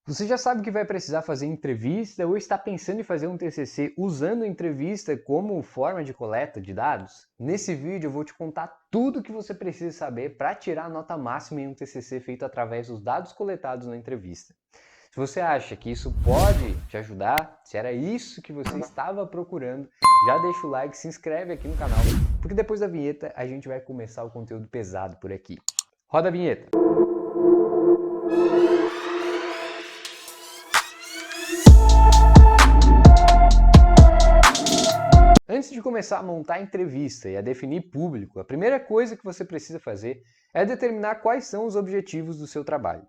Você já sabe que vai precisar fazer entrevista ou está pensando em fazer um TCC usando a entrevista como forma de coleta de dados? Nesse vídeo eu vou te contar tudo o que você precisa saber para tirar a nota máxima em um TCC feito através dos dados coletados na entrevista. Se você acha que isso pode te ajudar, se era isso que você estava procurando, já deixa o like, se inscreve aqui no canal, porque depois da vinheta a gente vai começar o conteúdo pesado por aqui. Roda a vinheta! Antes de começar a montar a entrevista e a definir público, a primeira coisa que você precisa fazer é determinar quais são os objetivos do seu trabalho.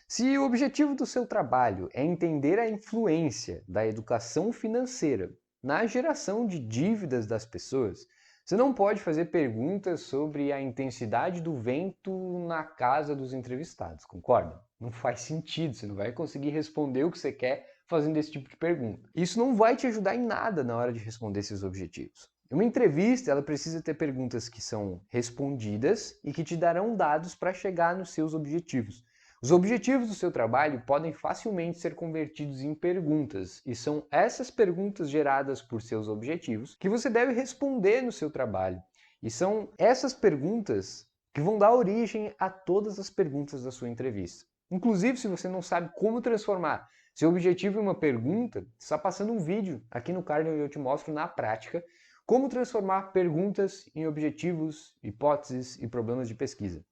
Se o objetivo do seu trabalho é entender a influência da educação financeira na geração de dívidas das pessoas, você não pode fazer perguntas sobre a intensidade do vento na casa dos entrevistados, concorda? Não faz sentido, você não vai conseguir responder o que você quer fazendo esse tipo de pergunta. Isso não vai te ajudar em nada na hora de responder esses objetivos. Uma entrevista, ela precisa ter perguntas que são respondidas e que te darão dados para chegar nos seus objetivos. Os objetivos do seu trabalho podem facilmente ser convertidos em perguntas, e são essas perguntas geradas por seus objetivos que você deve responder no seu trabalho. E são essas perguntas que vão dar origem a todas as perguntas da sua entrevista. Inclusive, se você não sabe como transformar seu objetivo em uma pergunta, está passando um vídeo aqui no card onde eu te mostro na prática como transformar perguntas em objetivos, hipóteses e problemas de pesquisa.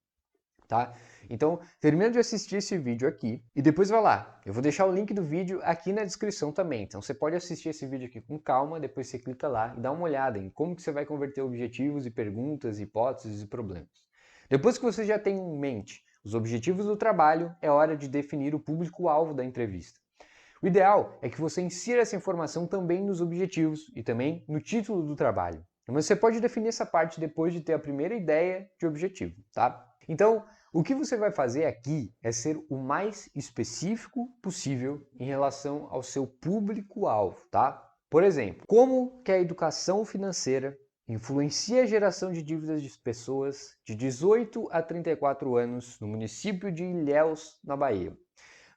Tá? Então, termina de assistir esse vídeo aqui e depois vai lá. Eu vou deixar o link do vídeo aqui na descrição também. Então, você pode assistir esse vídeo aqui com calma, depois você clica lá e dá uma olhada em como que você vai converter objetivos e perguntas, hipóteses e problemas. Depois que você já tem em mente os objetivos do trabalho, é hora de definir o público-alvo da entrevista. O ideal é que você insira essa informação também nos objetivos e também no título do trabalho. Mas você pode definir essa parte depois de ter a primeira ideia de objetivo, tá? Então, o que você vai fazer aqui é ser o mais específico possível em relação ao seu público-alvo, tá? Por exemplo, como que a educação financeira influencia a geração de dívidas de pessoas de 18 a 34 anos no município de Ilhéus, na Bahia.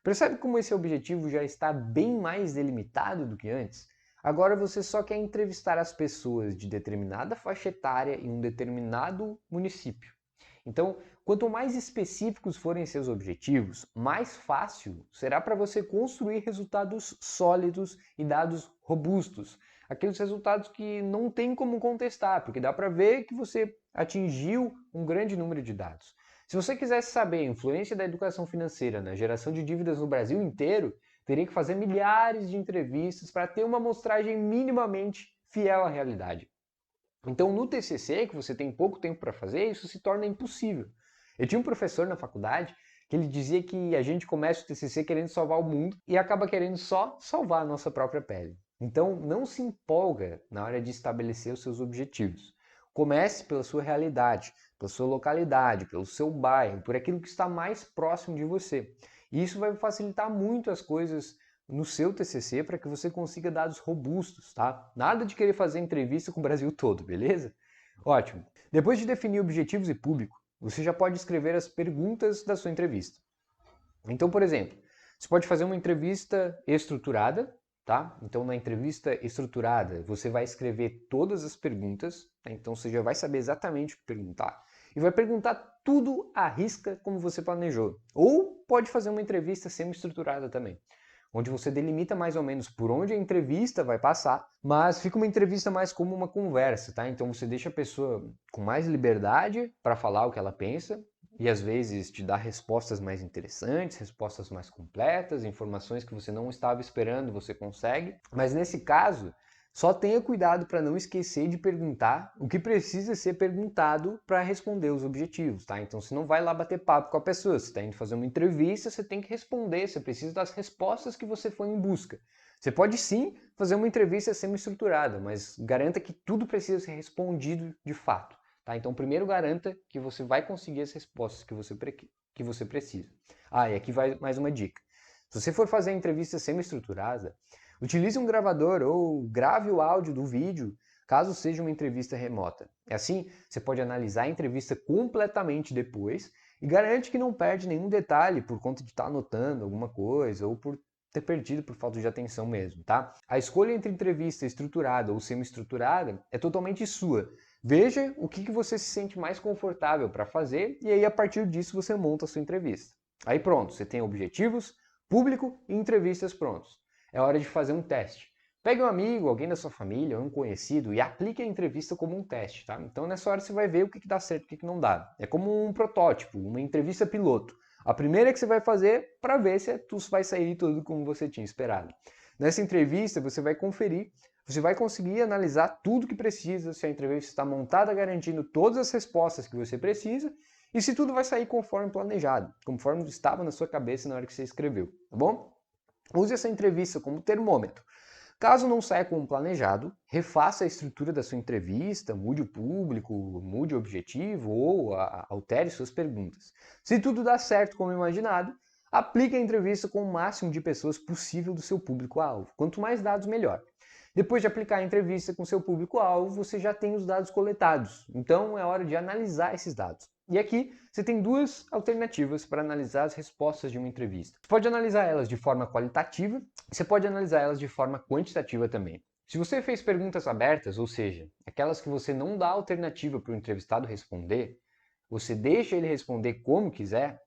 Percebe como esse objetivo já está bem mais delimitado do que antes? Agora você só quer entrevistar as pessoas de determinada faixa etária em um determinado município. Então, quanto mais específicos forem seus objetivos, mais fácil será para você construir resultados sólidos e dados robustos. Aqueles resultados que não tem como contestar, porque dá para ver que você atingiu um grande número de dados. Se você quisesse saber a influência da educação financeira na geração de dívidas no Brasil inteiro, teria que fazer milhares de entrevistas para ter uma amostragem minimamente fiel à realidade. Então, no TCC, que você tem pouco tempo para fazer, isso se torna impossível. Eu tinha um professor na faculdade que ele dizia que a gente começa o TCC querendo salvar o mundo e acaba querendo só salvar a nossa própria pele. Então, não se empolga na hora de estabelecer os seus objetivos. Comece pela sua realidade, pela sua localidade, pelo seu bairro, por aquilo que está mais próximo de você. E isso vai facilitar muito as coisas no seu TCC para que você consiga dados robustos, tá? Nada de querer fazer entrevista com o Brasil todo, beleza? Ótimo. Depois de definir objetivos e público, você já pode escrever as perguntas da sua entrevista. Então, por exemplo, você pode fazer uma entrevista estruturada, tá? Então, na entrevista estruturada, você vai escrever todas as perguntas, tá? Então você já vai saber exatamente o que perguntar e vai perguntar tudo à risca como você planejou. Ou pode fazer uma entrevista semi-estruturada também, onde você delimita mais ou menos por onde a entrevista vai passar, mas fica uma entrevista mais como uma conversa, tá? Então você deixa a pessoa com mais liberdade para falar o que ela pensa e às vezes te dá respostas mais interessantes, respostas mais completas, informações que você não estava esperando, você consegue. Mas nesse caso, só tenha cuidado para não esquecer de perguntar o que precisa ser perguntado para responder os objetivos, tá? Então você não vai lá bater papo com a pessoa, você está indo fazer uma entrevista, você tem que responder, você precisa das respostas que você foi em busca. Você pode sim fazer uma entrevista semi-estruturada, mas garanta que tudo precisa ser respondido de fato, tá? Então primeiro garanta que você vai conseguir as respostas que você precisa. Ah, e aqui vai mais uma dica. Se você for fazer a entrevista semi-estruturada, utilize um gravador ou grave o áudio do vídeo, caso seja uma entrevista remota. Assim, você pode analisar a entrevista completamente depois e garante que não perde nenhum detalhe por conta de estar anotando alguma coisa ou por ter perdido por falta de atenção mesmo, tá? A escolha entre entrevista estruturada ou semi-estruturada é totalmente sua. Veja o que você se sente mais confortável para fazer e aí a partir disso você monta a sua entrevista. Aí pronto, você tem objetivos, público e entrevistas prontos. É hora de fazer um teste. Pegue um amigo, alguém da sua família, um conhecido e aplique a entrevista como um teste, tá? Então nessa hora você vai ver o que dá certo e o que não dá. É como um protótipo, uma entrevista piloto. A primeira que você vai fazer para ver se tudo vai sair tudo como você tinha esperado. Nessa entrevista você vai conferir, você vai conseguir analisar tudo que precisa, se a entrevista está montada garantindo todas as respostas que você precisa e se tudo vai sair conforme planejado, conforme estava na sua cabeça na hora que você escreveu, tá bom? Use essa entrevista como termômetro. Caso não saia como planejado, refaça a estrutura da sua entrevista, mude o público, mude o objetivo ou altere suas perguntas. Se tudo dá certo como imaginado, aplique a entrevista com o máximo de pessoas possível do seu público-alvo. Quanto mais dados, melhor. Depois de aplicar a entrevista com seu público-alvo, você já tem os dados coletados. Então é hora de analisar esses dados. E aqui você tem duas alternativas para analisar as respostas de uma entrevista. Você pode analisar elas de forma qualitativa e você pode analisar elas de forma quantitativa também. Se você fez perguntas abertas, ou seja, aquelas que você não dá alternativa para o entrevistado responder, você deixa ele responder como quiser,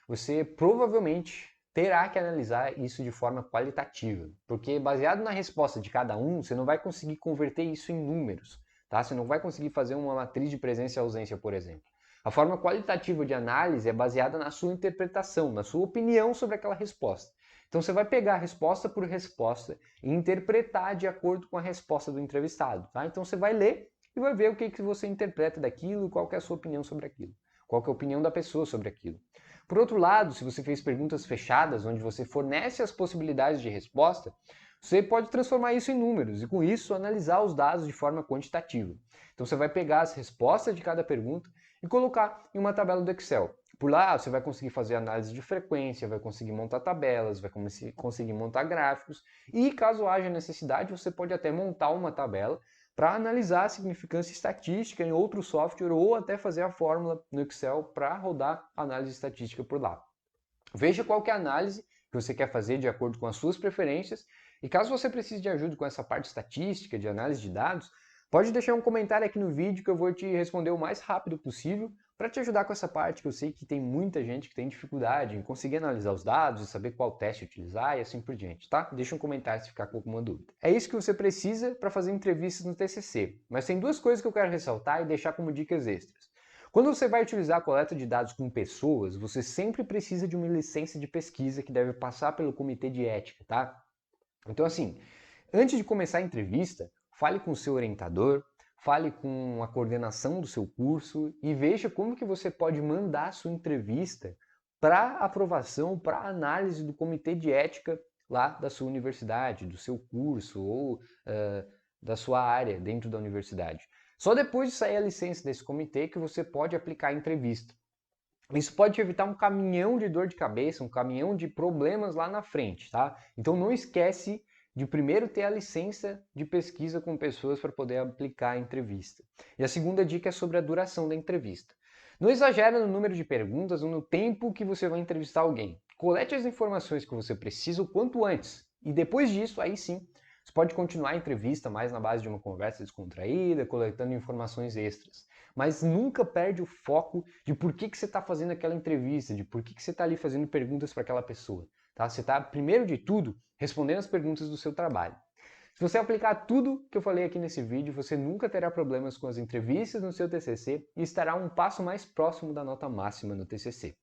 você provavelmente terá que analisar isso de forma qualitativa, porque baseado na resposta de cada um, você não vai conseguir converter isso em números, tá? Você não vai conseguir fazer uma matriz de presença e ausência, por exemplo. A forma qualitativa de análise é baseada na sua interpretação, na sua opinião sobre aquela resposta. Então você vai pegar a resposta por resposta e interpretar de acordo com a resposta do entrevistado, tá? Então você vai ler e vai ver o que você interpreta daquilo e qual que é a sua opinião sobre aquilo. Qual que é a opinião da pessoa sobre aquilo. Por outro lado, se você fez perguntas fechadas, onde você fornece as possibilidades de resposta, você pode transformar isso em números e, com isso, analisar os dados de forma quantitativa. Então, você vai pegar as respostas de cada pergunta e colocar em uma tabela do Excel. Por lá, você vai conseguir fazer análise de frequência, vai conseguir montar tabelas, vai conseguir montar gráficos e, caso haja necessidade, você pode até montar uma tabela para analisar a significância estatística em outro software ou até fazer a fórmula no Excel para rodar a análise estatística por lá. Veja qual que é a análise que você quer fazer de acordo com as suas preferências e caso você precise de ajuda com essa parte estatística, de análise de dados, pode deixar um comentário aqui no vídeo que eu vou te responder o mais rápido possível para te ajudar com essa parte, que eu sei que tem muita gente que tem dificuldade em conseguir analisar os dados e saber qual teste utilizar e assim por diante, tá? Deixa um comentário se ficar com alguma dúvida. É isso que você precisa para fazer entrevistas no TCC, mas tem duas coisas que eu quero ressaltar e deixar como dicas extras. Quando você vai utilizar a coleta de dados com pessoas, você sempre precisa de uma licença de pesquisa que deve passar pelo comitê de ética, tá? Então assim, antes de começar a entrevista, fale com o seu orientador, fale com a coordenação do seu curso e veja como que você pode mandar a sua entrevista para aprovação, para análise do comitê de ética lá da sua universidade, do seu curso ou da sua área dentro da universidade. Só depois de sair a licença desse comitê que você pode aplicar a entrevista. Isso pode te evitar um caminhão de dor de cabeça, um caminhão de problemas lá na frente, tá? Então não esquece de primeiro ter a licença de pesquisa com pessoas para poder aplicar a entrevista. E a segunda dica é sobre a duração da entrevista. Não exagere no número de perguntas ou no tempo que você vai entrevistar alguém. Colete as informações que você precisa o quanto antes. E depois disso, aí sim, você pode continuar a entrevista mais na base de uma conversa descontraída, coletando informações extras. Mas nunca perde o foco de por que você está fazendo aquela entrevista, de por que você está ali fazendo perguntas para aquela pessoa. Tá? Você está, primeiro de tudo, respondendo as perguntas do seu trabalho. Se você aplicar tudo que eu falei aqui nesse vídeo, você nunca terá problemas com as entrevistas no seu TCC e estará um passo mais próximo da nota máxima no TCC.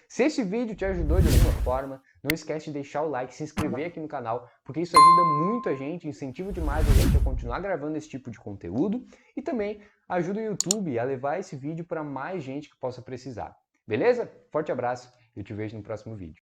Se esse vídeo te ajudou de alguma forma, não esquece de deixar o like, se inscrever aqui no canal, porque isso ajuda muito a gente, incentiva demais a gente a continuar gravando esse tipo de conteúdo e também ajuda o YouTube a levar esse vídeo para mais gente que possa precisar. Beleza? Forte abraço e eu te vejo no próximo vídeo.